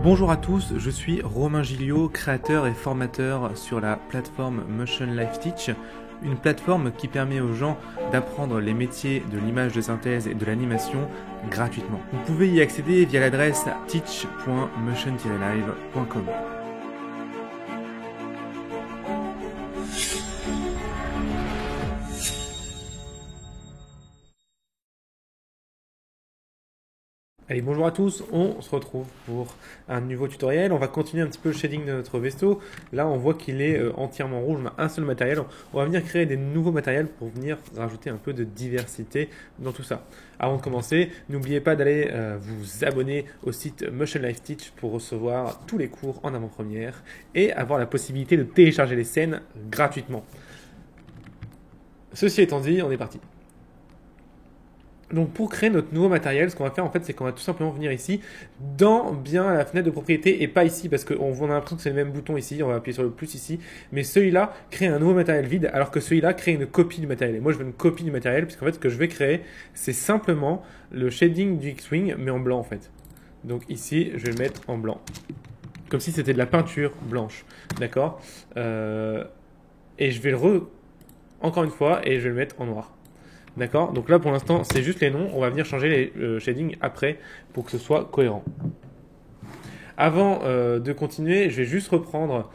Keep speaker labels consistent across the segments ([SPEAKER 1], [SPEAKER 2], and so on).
[SPEAKER 1] Bonjour à tous, je suis Romain Gilliot, créateur et formateur sur la plateforme Motion Life Teach, une plateforme qui permet aux gens d'apprendre les métiers de l'image de synthèse et de l'animation gratuitement. Vous pouvez y accéder via l'adresse teach.motion-live.com. Allez, bonjour à tous, on se retrouve pour un nouveau tutoriel. On va continuer un petit peu le shading de notre vaisseau. Là, on voit qu'il est entièrement rouge, on a un seul matériel. On va venir créer des nouveaux matériels pour venir rajouter un peu de diversité dans tout ça. Avant de commencer, n'oubliez pas d'aller vous abonner au site Motion Life Teach pour recevoir tous les cours en avant-première et avoir la possibilité de télécharger les scènes gratuitement. Ceci étant dit, on est parti. Donc pour créer notre nouveau matériel, ce qu'on va faire en fait, c'est qu'on va tout simplement venir ici dans bien la fenêtre de propriété et pas ici parce qu'on a l'impression que c'est le même bouton ici, on va appuyer sur le plus ici, mais celui-là crée un nouveau matériel vide alors que celui-là crée une copie du matériel. Et moi je veux une copie du matériel puisqu'en fait ce que je vais créer, c'est simplement le shading du X-Wing mais en blanc en fait. Donc ici je vais le mettre en blanc, comme si c'était de la peinture blanche, d'accord. Et je vais encore une fois et je vais le mettre en noir. D'accord? Donc là, pour l'instant, c'est juste les noms. On va venir changer les shadings après pour que ce soit cohérent. Avant de continuer, je vais juste reprendre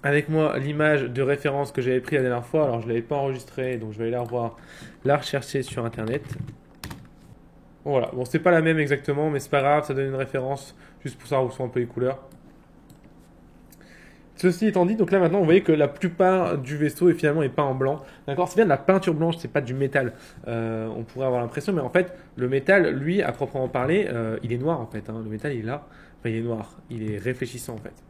[SPEAKER 1] avec moi l'image de référence que j'avais prise la dernière fois. Alors, je ne l'avais pas enregistrée, donc je vais aller la rechercher sur Internet. Voilà. Bon, c'est pas la même exactement, mais c'est pas grave. Ça donne une référence juste pour savoir où sont un peu les couleurs. Ceci étant dit, donc là maintenant, vous voyez que la plupart du vaisseau est finalement peint en blanc. D'accord, c'est bien de la peinture blanche, c'est pas du métal. On pourrait avoir l'impression, mais en fait, le métal, lui, à proprement parler, il est noir en fait. Hein. Le métal, il est là. Enfin, il est noir. Il est réfléchissant en fait.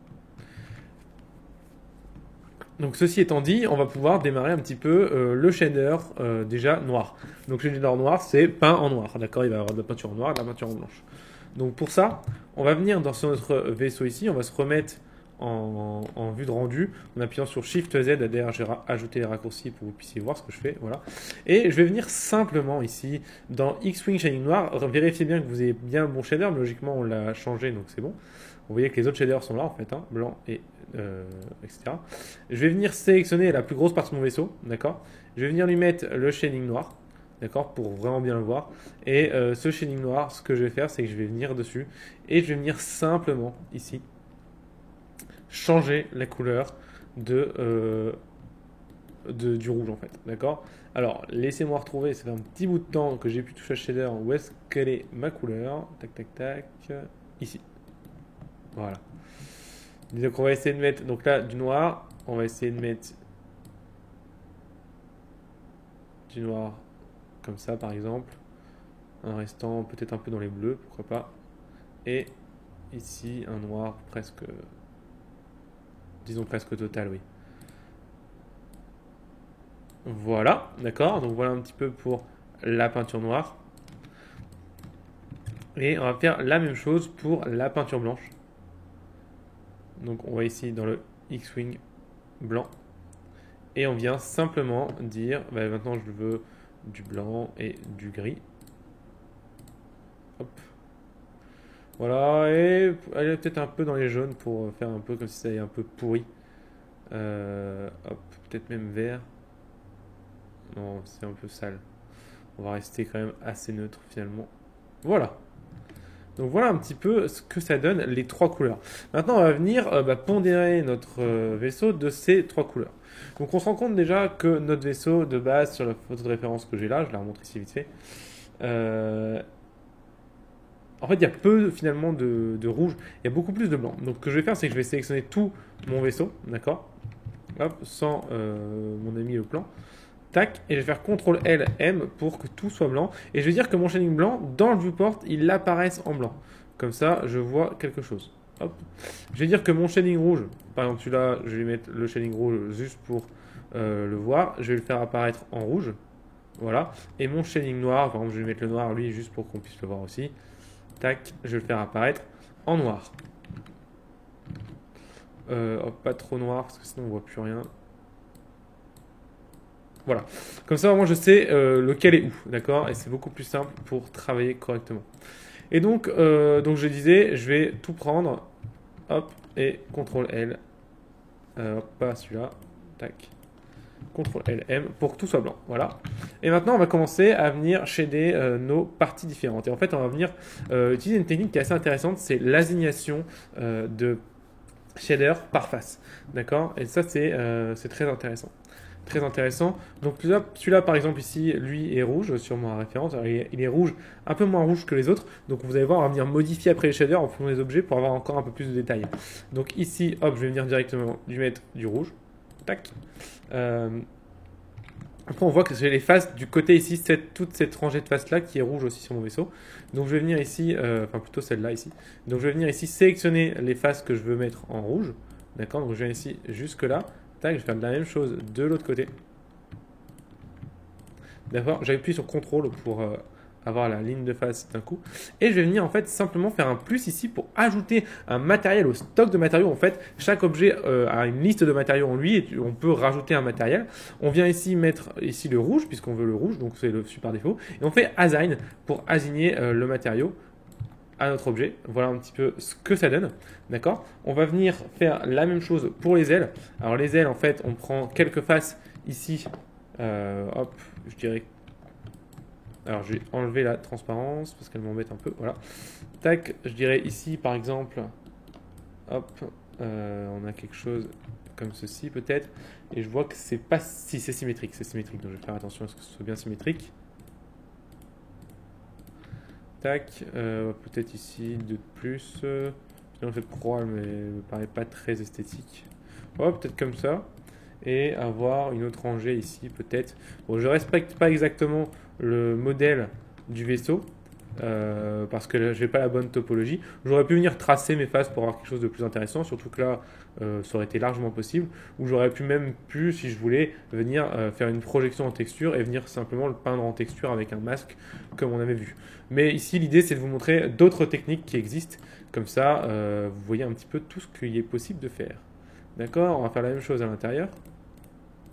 [SPEAKER 1] Donc ceci étant dit, on va pouvoir démarrer un petit peu le shader déjà noir. Donc le shader noir, c'est peint en noir. D'accord, il va y avoir de la peinture en noir, de la peinture en blanche. Donc pour ça, on va venir dans notre vaisseau ici, on va se remettre en vue de rendu en appuyant sur Shift Z. D'ailleurs, j'ai ajouté les raccourcis pour que vous puissiez voir ce que je fais. Voilà. Et je vais venir simplement ici dans X-Wing Shading Noir. Vérifiez bien que vous ayez bien le bon shader. Mais logiquement, on l'a changé, donc c'est bon. Vous voyez que les autres shaders sont là en fait, hein, blanc et etc. Je vais venir sélectionner la plus grosse partie de mon vaisseau, d'accord. Je vais venir lui mettre le shading noir, d'accord, pour vraiment bien le voir. Et ce shading noir, ce que je vais faire, c'est que je vais venir dessus et je vais venir simplement ici changer la couleur du rouge en fait, d'accord. Alors laissez-moi retrouver, ça fait un petit bout de temps que j'ai pu toucher à shader. Où est-ce qu'elle est ma couleur? Tac tac tac, ici. Voilà. Donc on va essayer de mettre donc là du noir. On va essayer de mettre du noir comme ça par exemple, en restant peut-être un peu dans les bleus, pourquoi pas. Et ici un noir presque, disons presque total, oui. Voilà, d'accord. Donc voilà un petit peu pour la peinture noire. Et on va faire la même chose pour la peinture blanche. Donc on va ici dans le X-Wing blanc. Et on vient simplement dire, bah, maintenant je veux du blanc et du gris. Hop. Voilà, et aller peut-être un peu dans les jaunes pour faire un peu comme si ça était un peu pourri. Hop, peut-être même vert. Non, c'est un peu sale. On va rester quand même assez neutre finalement. Voilà. Donc voilà un petit peu ce que ça donne, les trois couleurs. Maintenant, on va venir pondérer notre vaisseau de ces trois couleurs. Donc on se rend compte déjà que notre vaisseau de base, sur la photo de référence que j'ai là, je la remonte ici vite fait, en fait il y a peu finalement de rouge, il y a beaucoup plus de blanc. Donc ce que je vais faire, c'est que je vais sélectionner tout mon vaisseau, d'accord, hop, sans mon ami le plan. Tac, et je vais faire CTRL L M pour que tout soit blanc. Et je vais dire que mon shading blanc, dans le viewport, il apparaisse en blanc. Comme ça, je vois quelque chose. Hop. Je vais dire que mon shading rouge, par exemple celui-là, je vais mettre le shading rouge juste pour le voir. Je vais le faire apparaître en rouge. Voilà. Et mon shading noir, par exemple, je vais mettre le noir, lui, juste pour qu'on puisse le voir aussi. Tac, je vais le faire apparaître en noir. Hop, pas trop noir, parce que sinon on voit plus rien. Voilà, comme ça moi je sais lequel est où, d'accord. Et c'est beaucoup plus simple pour travailler correctement. Donc je disais, je vais tout prendre, hop, et CTRL L, pas celui-là, tac, CTRL L, M, pour que tout soit blanc, voilà. Et maintenant, on va commencer à venir shader nos parties différentes. Et en fait, on va venir utiliser une technique qui est assez intéressante, c'est l'assignation de shader par face, d'accord? Et ça, c'est très intéressant. Très intéressant. Donc celui-là, par exemple, ici, lui est rouge sur ma référence. Alors, il est rouge, un peu moins rouge que les autres. Donc vous allez voir, on va venir modifier après les shaders en fonction des objets pour avoir encore un peu plus de détails. Donc ici, hop, je vais venir directement lui mettre du rouge. Tac. Après, on voit que j'ai les faces du côté ici, toute cette rangée de faces là qui est rouge aussi sur mon vaisseau. Donc je vais venir ici, enfin plutôt celle-là ici. Donc je vais venir ici sélectionner les faces que je veux mettre en rouge. D'accord? Donc je viens ici jusque là. Tac, je vais faire la même chose de l'autre côté. D'accord, j'appuie sur CTRL pour avoir la ligne de face d'un coup. Et je vais venir en fait simplement faire un plus ici pour ajouter un matériel au stock de matériaux. En fait, chaque objet a une liste de matériaux en lui et on peut rajouter un matériel. On vient ici mettre ici le rouge puisqu'on veut le rouge, donc c'est le super défaut. Et on fait assign pour assigner le matériau à notre objet. Voilà un petit peu ce que ça donne. D'accord? On va venir faire la même chose pour les ailes. Alors les ailes, en fait, on prend quelques faces ici. Hop, je dirais. Alors je vais enlever la transparence parce qu'elle m'embête un peu. Voilà. Tac, je dirais ici par exemple. Hop, on a quelque chose comme ceci peut-être. Et je vois que c'est pas si c'est symétrique. C'est symétrique, donc je vais faire attention à ce que ce soit bien symétrique. Tac, peut-être ici deux de plus. Sinon cette croix, elle me paraît pas très esthétique. Ouais, peut-être comme ça. Et avoir une autre rangée ici, peut-être. Bon, je respecte pas exactement le modèle du vaisseau. Parce que je n'ai pas la bonne topologie. J'aurais pu venir tracer mes faces pour avoir quelque chose de plus intéressant, surtout que là, ça aurait été largement possible. Ou j'aurais pu, si je voulais, venir faire une projection en texture et venir simplement le peindre en texture avec un masque, comme on avait vu. Mais ici, l'idée, c'est de vous montrer d'autres techniques qui existent. Comme ça, vous voyez un petit peu tout ce qu'il est possible de faire. D'accord? On va faire la même chose à l'intérieur.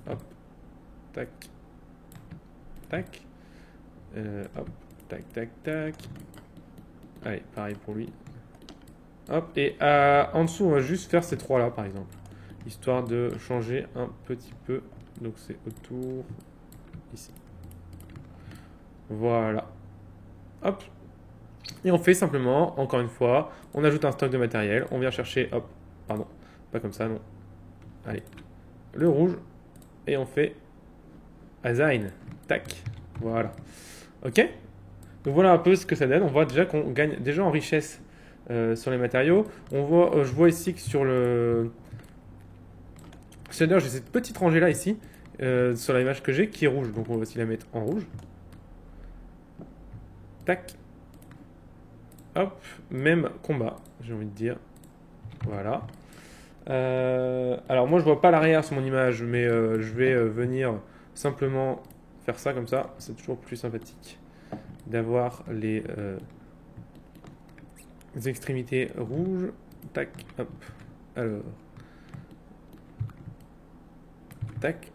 [SPEAKER 1] Hop. Tac. Tac. Hop. Tac, tac, tac. Allez, pareil pour lui. Hop, et en dessous, on va juste faire ces trois-là, par exemple. Histoire de changer un petit peu. Donc c'est autour, ici. Voilà. Hop. Et on fait simplement, encore une fois, on ajoute un stock de matériel. On vient chercher, hop, pardon, pas comme ça, non. Allez, le rouge. Et on fait assign. Tac. Voilà. Ok? Donc voilà un peu ce que ça donne. On voit déjà qu'on gagne déjà en richesse sur les matériaux. On voit, je vois ici que sur le shader, j'ai cette petite rangée là ici sur l'image que j'ai qui est rouge. Donc on va aussi la mettre en rouge. Tac. Hop. Même combat, j'ai envie de dire. Voilà. Alors moi je vois pas l'arrière sur mon image, mais je vais venir simplement faire ça comme ça. C'est toujours plus sympathique d'avoir les extrémités rouges. Tac, hop. Alors. Tac.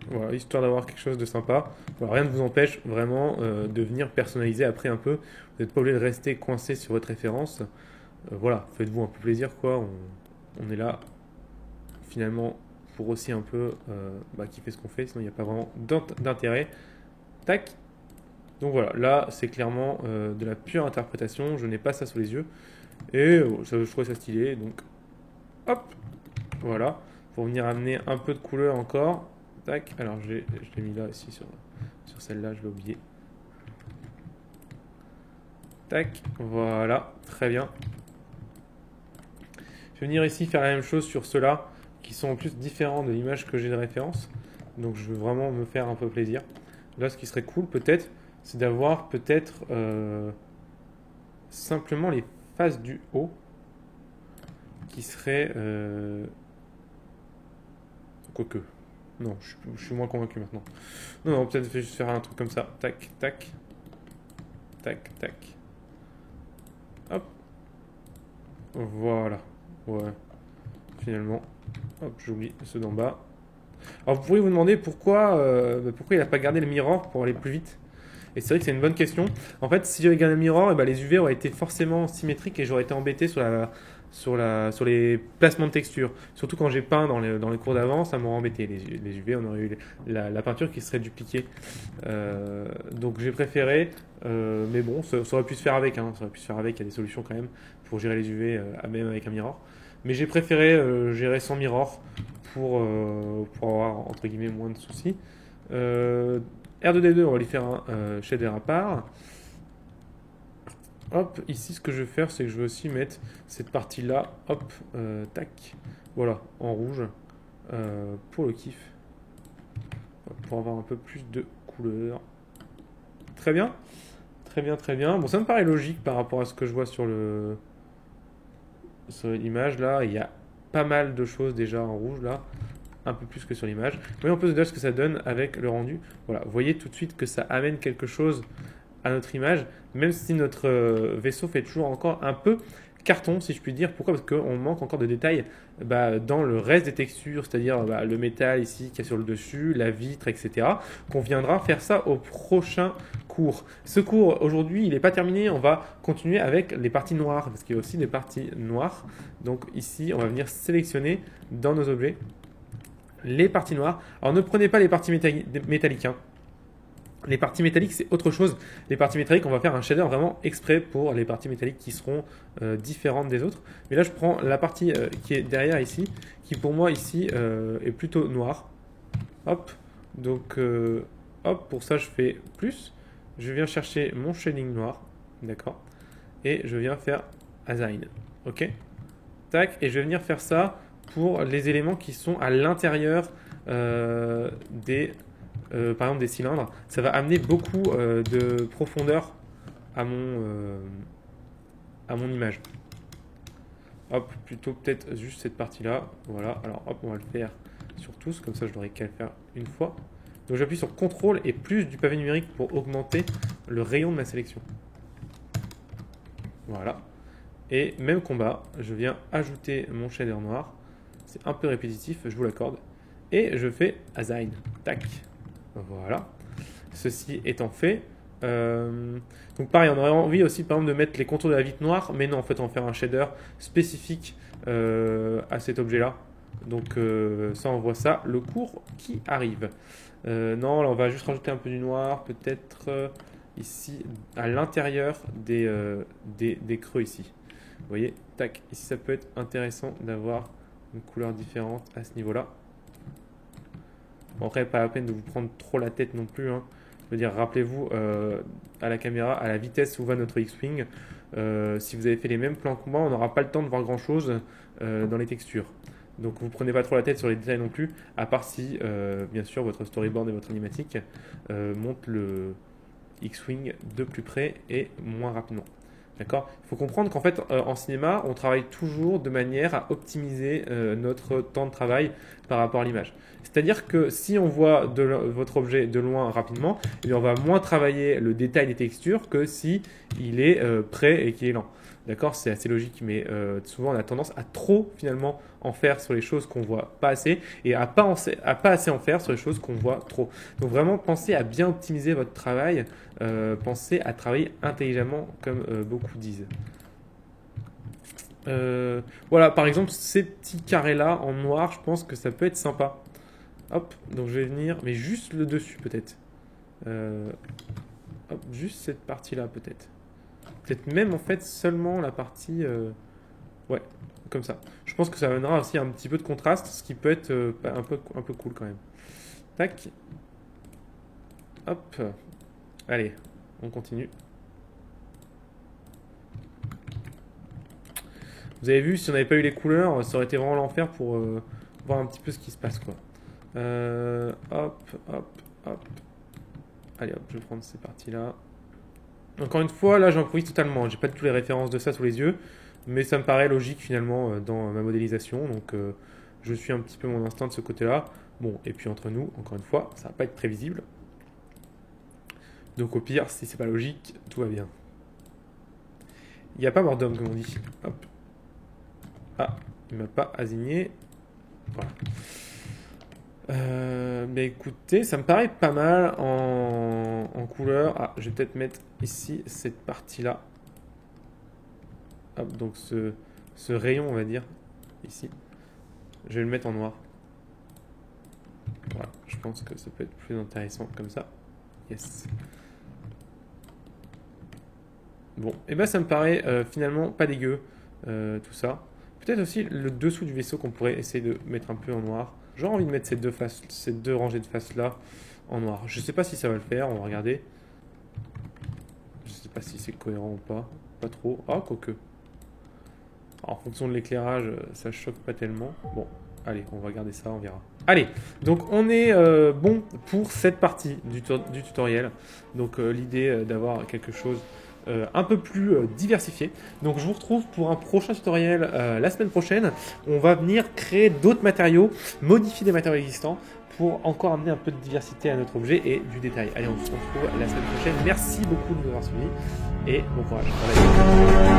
[SPEAKER 1] Voilà, histoire d'avoir quelque chose de sympa. Alors, rien ne vous empêche vraiment de venir personnaliser après un peu. Vous n'êtes pas obligé de rester coincé sur votre référence. Voilà, faites-vous un peu plaisir quoi. On est là finalement pour aussi un peu kiffer ce qu'on fait, sinon il n'y a pas vraiment d'intérêt. Tac. Donc voilà, là c'est clairement de la pure interprétation, je n'ai pas ça sous les yeux. Et je trouve ça stylé, donc hop, voilà. Pour venir amener un peu de couleur encore. Tac, alors je l'ai mis là aussi sur celle-là, je l'ai oublié. Tac, voilà, très bien. Je vais venir ici faire la même chose sur ceux-là, qui sont en plus différents de l'image que j'ai de référence. Donc je veux vraiment me faire un peu plaisir. Là, ce qui serait cool peut-être, c'est d'avoir peut-être simplement les faces du haut qui seraient... Quoique. Non, je suis moins convaincu maintenant. Non, peut-être je vais juste faire un truc comme ça. Tac, tac. Tac, tac. Hop. Voilà. Ouais. Finalement. Hop, j'oublie ceux d'en bas. Alors vous pourriez vous demander pourquoi il n'a pas gardé le mirror pour aller plus vite. Et c'est vrai que c'est une bonne question. En fait, si j'avais gagné un mirror, eh ben, les UV auraient été forcément symétriques et j'aurais été embêté sur les placements de texture. Surtout quand j'ai peint dans les cours d'avant, ça m'aurait embêté. Les UV, on aurait eu la peinture qui serait dupliquée. Donc j'ai préféré, mais bon, ça aurait pu se faire avec. Hein, ça aurait pu se faire avec, il y a des solutions quand même pour gérer les UV, même avec un mirror. Mais j'ai préféré gérer sans mirror pour avoir entre guillemets moins de soucis. R2D2, on va lui faire un shader à part. Hop, ici ce que je vais faire, c'est que je vais aussi mettre cette partie-là, hop, tac, voilà, en rouge, pour le kiff, pour avoir un peu plus de couleur. Très bien, très bien, très bien. Bon, ça me paraît logique par rapport à ce que je vois sur l'image là. Il y a pas mal de choses déjà en rouge là, un peu plus que sur l'image. Voyons un peu déjà ce que ça donne avec le rendu. Voilà, vous voyez tout de suite que ça amène quelque chose à notre image, même si notre vaisseau fait toujours encore un peu carton, si je puis dire. Pourquoi? Parce qu'on manque encore de détails dans le reste des textures, c'est-à-dire le métal ici qui est sur le dessus, la vitre, etc. Qu'on viendra faire ça au prochain cours. Ce cours, aujourd'hui, il n'est pas terminé. On va continuer avec les parties noires, parce qu'il y a aussi des parties noires. Donc ici, on va venir sélectionner dans nos objets les parties noires. Alors ne prenez pas les parties métalliques, hein. Les parties métalliques, c'est autre chose. Les parties métalliques, on va faire un shader vraiment exprès pour les parties métalliques qui seront différentes des autres. Mais là, je prends la partie qui est derrière ici, qui pour moi ici est plutôt noire. Hop, donc hop, pour ça, je fais plus. Je viens chercher mon shading noir, d'accord, et je viens faire assign, ok. Tac, et je vais venir faire ça pour les éléments qui sont à l'intérieur par exemple des cylindres. Ça va amener beaucoup de profondeur à mon image. Hop, plutôt peut-être juste cette partie-là. Voilà, alors hop, on va le faire sur tous, comme ça je n'aurai qu'à le faire une fois. Donc j'appuie sur CTRL et plus du pavé numérique pour augmenter le rayon de ma sélection. Voilà. Et même combat, je viens ajouter mon shader noir. C'est un peu répétitif, je vous l'accorde. Et je fais assign. Tac. Voilà. Ceci étant fait. Donc pareil, on aurait envie aussi par exemple de mettre les contours de la vitre noire, mais non, en fait on va faire un shader spécifique à cet objet-là. Donc ça, on voit ça, le cours qui arrive. Non, là on va juste rajouter un peu du noir, peut-être ici à l'intérieur des creux ici. Vous voyez, tac, ici ça peut être intéressant d'avoir une couleur différente à ce niveau-là. Bon, après, pas la peine de vous prendre trop la tête non plus, hein. Je veux dire, rappelez-vous à la caméra, à la vitesse où va notre X-Wing, si vous avez fait les mêmes plans que moi, on n'aura pas le temps de voir grand-chose dans les textures. Donc vous ne prenez pas trop la tête sur les détails non plus, à part si, bien sûr, votre storyboard et votre animatique montent le X-Wing de plus près et moins rapidement. D'accord? Il faut comprendre qu'en fait, en cinéma, on travaille toujours de manière à optimiser notre temps de travail par rapport à l'image. C'est-à-dire que si on voit votre objet de loin rapidement, eh bien, on va moins travailler le détail des textures que si il est près et qu'il est lent. D'accord? C'est assez logique, mais souvent on a tendance à trop finalement en faire sur les choses qu'on voit pas assez et à pas assez en faire sur les choses qu'on voit trop. Donc vraiment, pensez à bien optimiser votre travail, pensez à travailler intelligemment comme beaucoup disent. Voilà, par exemple, ces petits carrés-là en noir, je pense que ça peut être sympa. Hop, donc je vais venir, mais juste le dessus peut-être. Hop, juste cette partie-là peut-être. Peut-être même en fait seulement la partie... ouais, comme ça. Je pense que ça amènera aussi un petit peu de contraste, ce qui peut être un peu cool quand même. Tac. Hop. Allez, on continue. Vous avez vu, si on n'avait pas eu les couleurs, ça aurait été vraiment l'enfer pour voir un petit peu ce qui se passe, quoi. Hop, hop, hop. Allez, hop, je vais prendre ces parties-là. Encore une fois, là, j'improvise totalement. J'ai pas du tout les références de ça sous les yeux, mais ça me paraît logique finalement dans ma modélisation. Donc, je suis un petit peu mon instinct de ce côté-là. Bon, et puis entre nous, encore une fois, ça va pas être prévisible. Donc, au pire, si c'est pas logique, tout va bien. Il n'y a pas mort d'homme, comme on dit. Hop. Ah, il m'a pas assigné. Voilà. Mais écoutez, ça me paraît pas mal en couleur. Ah, je vais peut-être mettre ici cette partie-là. Hop, donc ce rayon, on va dire, ici. Je vais le mettre en noir. Voilà, je pense que ça peut être plus intéressant comme ça. Yes. Bon, et ben ça me paraît finalement pas dégueu, tout ça. Peut-être aussi le dessous du vaisseau qu'on pourrait essayer de mettre un peu en noir. J'aurais envie de mettre ces deux rangées de faces là en noir. Je sais pas si ça va le faire, on va regarder. Je sais pas si c'est cohérent ou pas. Pas trop. Ah, quoique. En fonction de l'éclairage, ça choque pas tellement. Bon, allez, on va regarder ça, on verra. Allez, donc on est bon pour cette partie du tutoriel. Donc l'idée d'avoir quelque chose un peu plus diversifié. Donc je vous retrouve pour un prochain tutoriel la semaine prochaine. On va venir créer d'autres matériaux, modifier des matériaux existants pour encore amener un peu de diversité à notre objet et du détail. Allez, on se retrouve la semaine prochaine. Merci beaucoup de nous avoir suivis et bon courage. Bye bye.